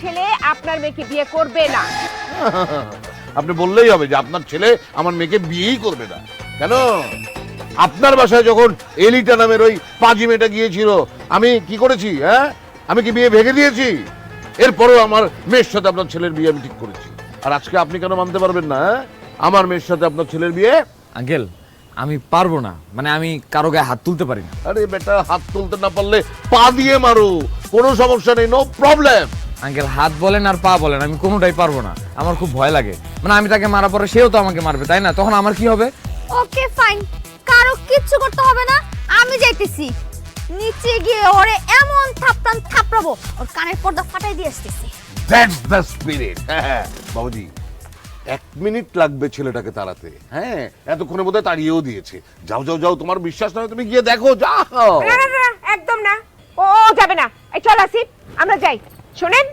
ছেলে আপনার মেয়েকে বিয়ে করবে না। আপনি বললেই হবে যে আপনার ছেলে আমার মেয়েকে বিয়েই করবে না। কেন? আপনার বাসায় যখন এলিটা নামের ওই পাজি মেয়েটা গিয়েছিল, আমি কি করেছি? হ্যাঁ, আমি কি বিয়ে ভেঙে দিয়েছি? এরপরেও আমার মেয়ের সাথে আপনার ছেলের বিয়ে আমি ঠিক করেছি। আর আজকে আপনি কেন মানতে পারবেন না? আমার মেয়ের সাথে আপনার ছেলের বিয়ে? আঙ্কেল, আমি পারবো না, মানে আমি কারো গায়ে হাত তুলতে পারি না। আরে বেটা, হাত তুলতে না পারলে পা দিয়ে মারো, কোনো সমস্যা নেই, নো প্রবলেম। আঙ্কেল, হাত বলেন আর পা বলেন, আমি কোনোটাই পারবো না। আমার খুব ভয় লাগে, মানে আমি তাকে মারার পরে সেও তো আমাকে মারবে, তাই না? তখন আমার কি হবে? ওকে ফাইন, কারো কিচ্ছু করতে হবে না, আমি যাইতেছি নিচে গিয়ে ওরে এমন থাপড়াবো ওর কানের পর্দা ফাটাই দিয়ে আসতেছি। That's the spirit. হ্যাঁ বাবুজি, 1 মিনিট লাগবে ছেলেটাকে তাড়াতে। হ্যাঁ, এতক্ষণে বোধহয় তাড়িয়েও দিয়েছে। যাও যাও যাও, তোমার বিশ্বাস না হয় তুমি গিয়ে দেখো, যাও। না না না, একদম না, ও যাবে না। এই চল আসিফ, আমরা যাই। শোনেন,